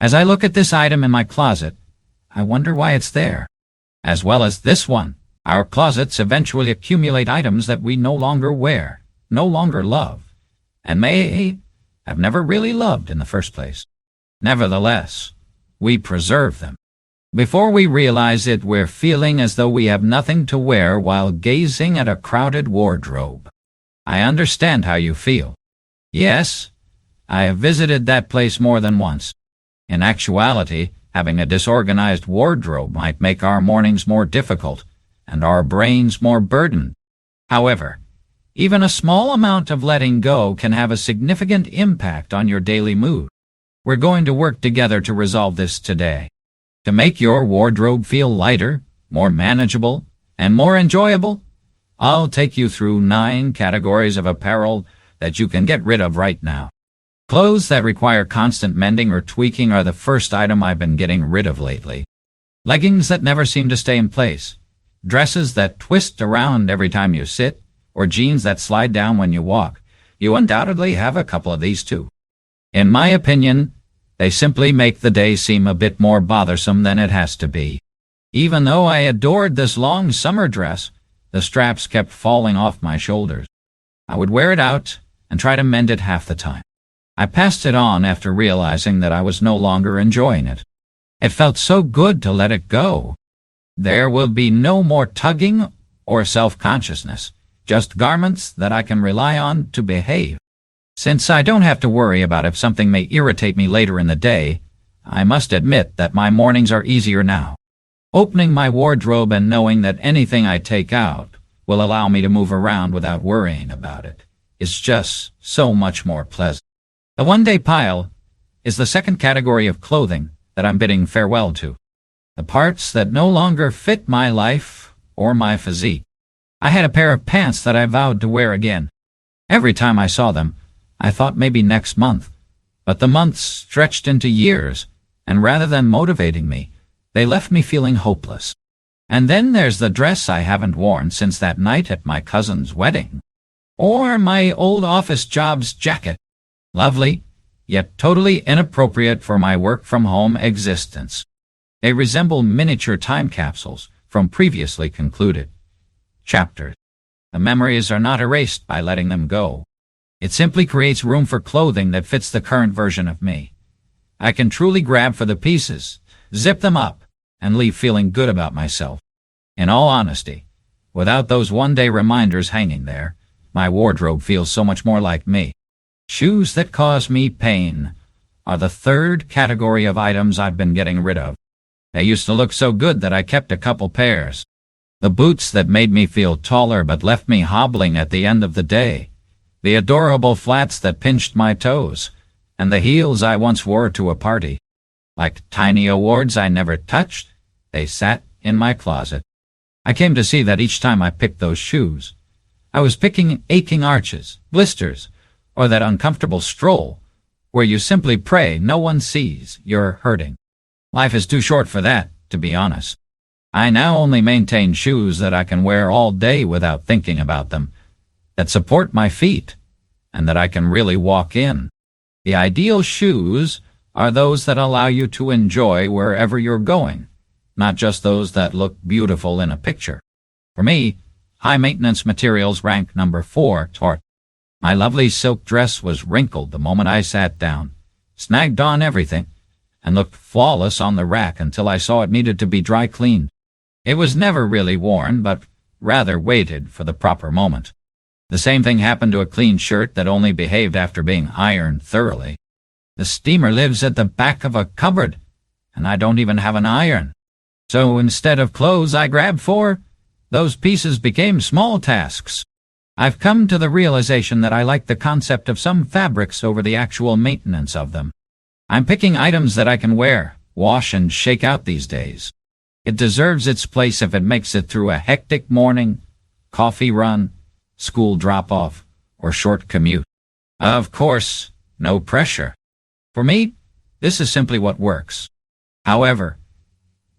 As I look at this item in my closet, I wonder why it's there. As well as this one, our closets eventually accumulate items that we no longer wear, no longer love, and may have never really loved in the first place. Nevertheless, we preserve them. Before we realize it, we're feeling as though we have nothing to wear while gazing at a crowded wardrobe. I understand how you feel. Yes, I have visited that place more than once. In actuality, having a disorganized wardrobe might make our mornings more difficult and our brains more burdened. However, even a small amount of letting go can have a significant impact on your daily mood. We're going to work together to resolve this today. To make your wardrobe feel lighter, more manageable, and more enjoyable, I'll take you through 9 categories of apparel that you can get rid of right now. Clothes that require constant mending or tweaking are the first item I've been getting rid of lately. Leggings that never seem to stay in place, dresses that twist around every time you sit, or jeans that slide down when you walk. You undoubtedly have a couple of these too. In my opinion, they simply make the day seem a bit more bothersome than it has to be. Even though I adored this long summer dress, the straps kept falling off my shoulders. I would wear it out and try to mend it half the time. I passed it on after realizing that I was no longer enjoying it. It felt so good to let it go. There will be no more tugging or self-consciousness, just garments that I can rely on to behave. Since I don't have to worry about if something may irritate me later in the day, I must admit that my mornings are easier now. Opening my wardrobe and knowing that anything I take out will allow me to move around without worrying about it is just so much more pleasant. The one-day pile is the second category of clothing that I'm bidding farewell to. The parts that no longer fit my life or my physique. I had a pair of pants that I vowed to wear again. Every time I saw them, I thought maybe next month. But the months stretched into years, and rather than motivating me, they left me feeling hopeless. And then there's the dress I haven't worn since that night at my cousin's wedding. Or my old office job's jacket. Lovely, yet totally inappropriate for my work-from-home existence. They resemble miniature time capsules from previously concluded chapters. The memories are not erased by letting them go. It simply creates room for clothing that fits the current version of me. I can truly grab for the pieces, zip them up, and leave feeling good about myself. In all honesty, without those one-day reminders hanging there, my wardrobe feels so much more like me. Shoes that cause me pain are the third category of items I've been getting rid of. They used to look so good that I kept a couple pairs. The boots that made me feel taller but left me hobbling at the end of the day. The adorable flats that pinched my toes. And the heels I once wore to a party. Like tiny awards I never touched, they sat in my closet. I came to see that each time I picked those shoes, I was picking aching arches, blisters, or that uncomfortable stroll where you simply pray no one sees you're hurting. Life is too short for that, to be honest. I now only maintain shoes that I can wear all day without thinking about them, that support my feet, and that I can really walk in. The ideal shoes are those that allow you to enjoy wherever you're going, not just those that look beautiful in a picture. For me, high-maintenance materials rank number 4 toward. My lovely silk dress was wrinkled the moment I sat down, snagged on everything, and looked flawless on the rack until I saw it needed to be dry cleaned. It was never really worn, but rather waited for the proper moment. The same thing happened to a clean shirt that only behaved after being ironed thoroughly. The steamer lives at the back of a cupboard, and I don't even have an iron. So instead of clothes I grabbed for, those pieces became small tasks. I've come to the realization that I like the concept of some fabrics over the actual maintenance of them. I'm picking items that I can wear, wash, and shake out these days. It deserves its place if it makes it through a hectic morning, coffee run, school drop-off, or short commute. Of course, no pressure. For me, this is simply what works. However,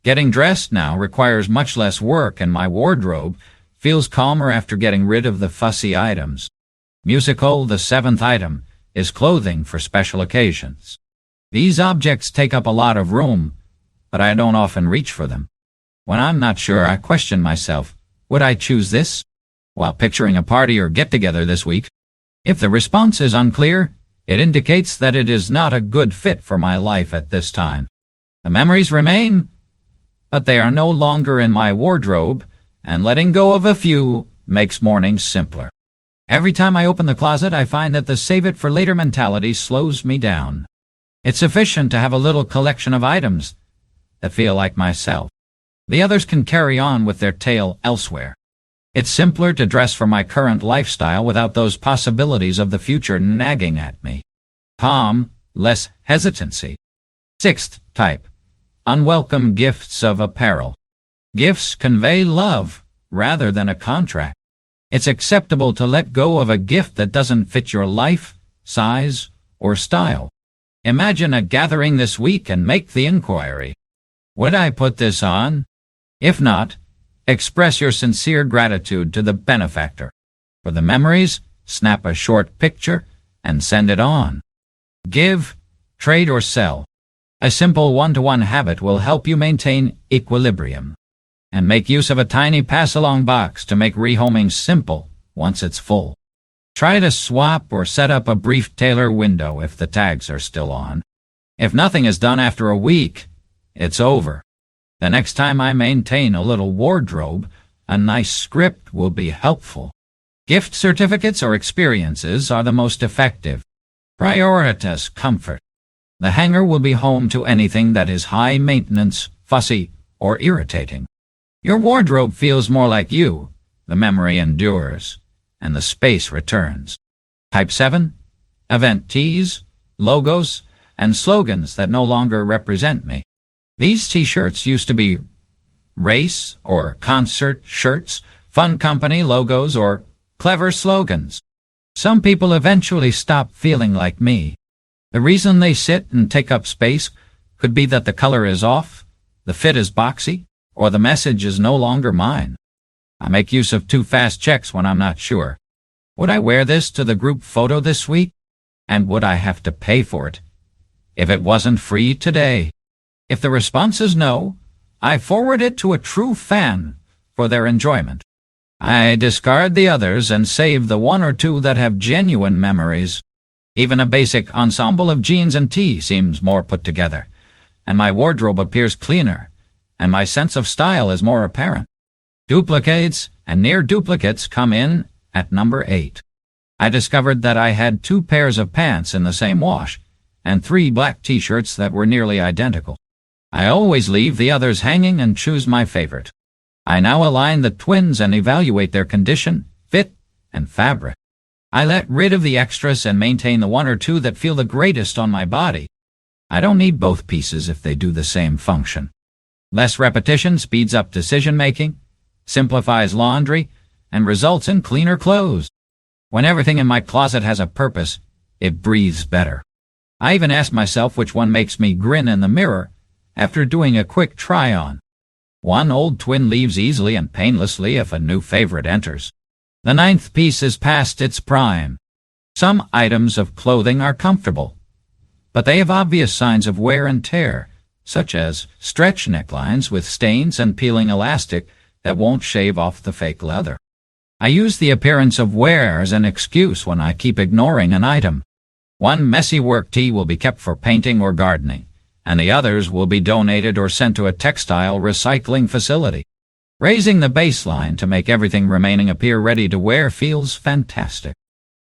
getting dressed now requires much less work, and my wardrobe feels calmer after getting rid of the fussy items. Musical, the 7th item, is clothing for special occasions. These objects take up a lot of room, but I don't often reach for them. When I'm not sure, I question myself, would I choose this while picturing a party or get-together this week? If the response is unclear, it indicates that it is not a good fit for my life at this time. The memories remain, but they are no longer in my wardrobe, and letting go of a few makes mornings simpler. Every time I open the closet, I find that the save-it-for-later mentality slows me down. It's sufficient to have a little collection of items that feel like myself. The others can carry on with their tale elsewhere. It's simpler to dress for my current lifestyle without those possibilities of the future nagging at me. Calm, less hesitancy. Sixth type, unwelcome gifts of apparel. Gifts convey love rather than a contract. It's acceptable to let go of a gift that doesn't fit your life, size, or style. Imagine a gathering this week and make the inquiry. Would I put this on? If not, express your sincere gratitude to the benefactor. For the memories, snap a short picture and send it on. Give, trade, or sell. A simple one-to-one habit will help you maintain equilibrium. And make use of a tiny pass-along box to make rehoming simple once it's full. Try to swap or set up a brief tailor window if the tags are still on. If nothing is done after a week, it's over. The next time I maintain a little wardrobe, a nice script will be helpful. Gift certificates or experiences are the most effective. Prioritize comfort. The hanger will be home to anything that is high maintenance, fussy, or irritating. Your wardrobe feels more like you, the memory endures, and the space returns. Type 7. Event tees, logos, and slogans that no longer represent me. These t-shirts used to be race or concert shirts, fun company logos, or clever slogans. Some people eventually stop feeling like me. The reason they sit and take up space could be that the color is off, the fit is boxy, or the message is no longer mine. I make use of 2 fast checks when I'm not sure. Would I wear this to the group photo this week? And would I have to pay for it if it wasn't free today? If the response is no, I forward it to a true fan for their enjoyment. I discard the others and save the 1 or 2 that have genuine memories. Even a basic ensemble of jeans and tee seems more put together, and my wardrobe appears cleaner, and my sense of style is more apparent. Duplicates and near duplicates come in at number 8. I discovered that I had 2 pairs of pants in the same wash, and 3 black t-shirts that were nearly identical. I always leave the others hanging and choose my favorite. I now align the twins and evaluate their condition, fit, and fabric. I let rid of the extras and maintain the 1 or 2 that feel the greatest on my body. I don't need both pieces if they do the same function. Less repetition speeds up decision-making, simplifies laundry, and results in cleaner clothes. When everything in my closet has a purpose, it breathes better. I even ask myself which one makes me grin in the mirror after doing a quick try-on. One old twin leaves easily and painlessly if a new favorite enters. The 9th piece is past its prime. Some items of clothing are comfortable, but they have obvious signs of wear and tear, such as stretch necklines with stains and peeling elastic that won't shave off the fake leather. I use the appearance of wear as an excuse when I keep ignoring an item. One messy work tee will be kept for painting or gardening, and the others will be donated or sent to a textile recycling facility. Raising the baseline to make everything remaining appear ready to wear feels fantastic.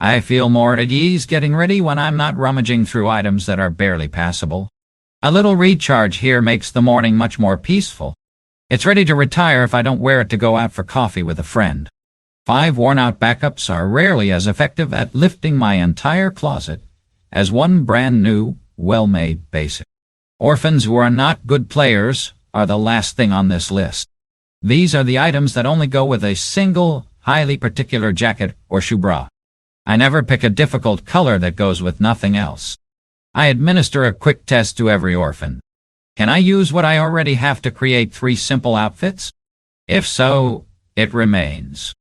I feel more at ease getting ready when I'm not rummaging through items that are barely passable. A little recharge here makes the morning much more peaceful. It's ready to retire if I don't wear it to go out for coffee with a friend. 5 worn-out backups are rarely as effective at lifting my entire closet as one brand new, well-made basic. Orphans who are not good players are the last thing on this list. These are the items that only go with a single, highly particular jacket or shoe bra. I never pick a difficult color that goes with nothing else. I administer a quick test to every orphan. Can I use what I already have to create 3 simple outfits? If so, it remains.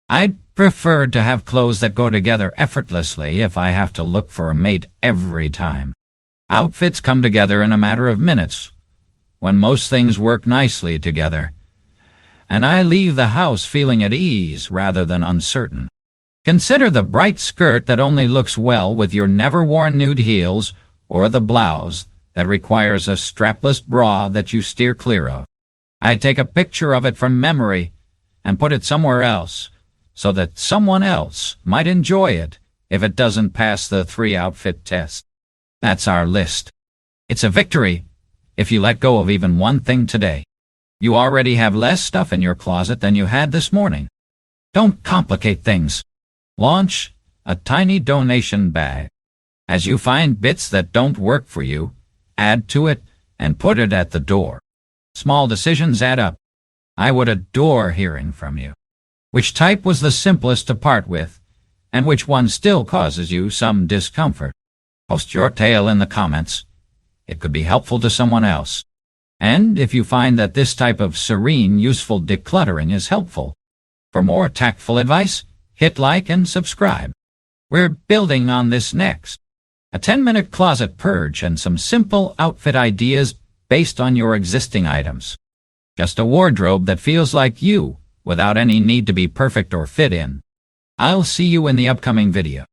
I'd prefer to have clothes that go together effortlessly if I have to look for a mate every time. Outfits come together in a matter of minutes, when most things work nicely together, and I leave the house feeling at ease rather than uncertain. Consider the bright skirt that only looks well with your never-worn nude heels, or the blouse that requires a strapless bra that you steer clear of. I take a picture of it from memory and put it somewhere else so that someone else might enjoy it if it doesn't pass the 3-outfit test. That's our list. It's a victory if you let go of even one thing today. You already have less stuff in your closet than you had this morning. Don't complicate things. Launch a tiny donation bag. As you find bits that don't work for you, add to it and put it at the door. Small decisions add up. I would adore hearing from you. Which type was the simplest to part with, and which one still causes you some discomfort? Post your tale in the comments. It could be helpful to someone else. And if you find that this type of serene, useful decluttering is helpful, for more tactful advice, hit like and subscribe. We're building on this next. A 10-minute closet purge and some simple outfit ideas based on your existing items. Just a wardrobe that feels like you, without any need to be perfect or fit in. I'll see you in the upcoming video.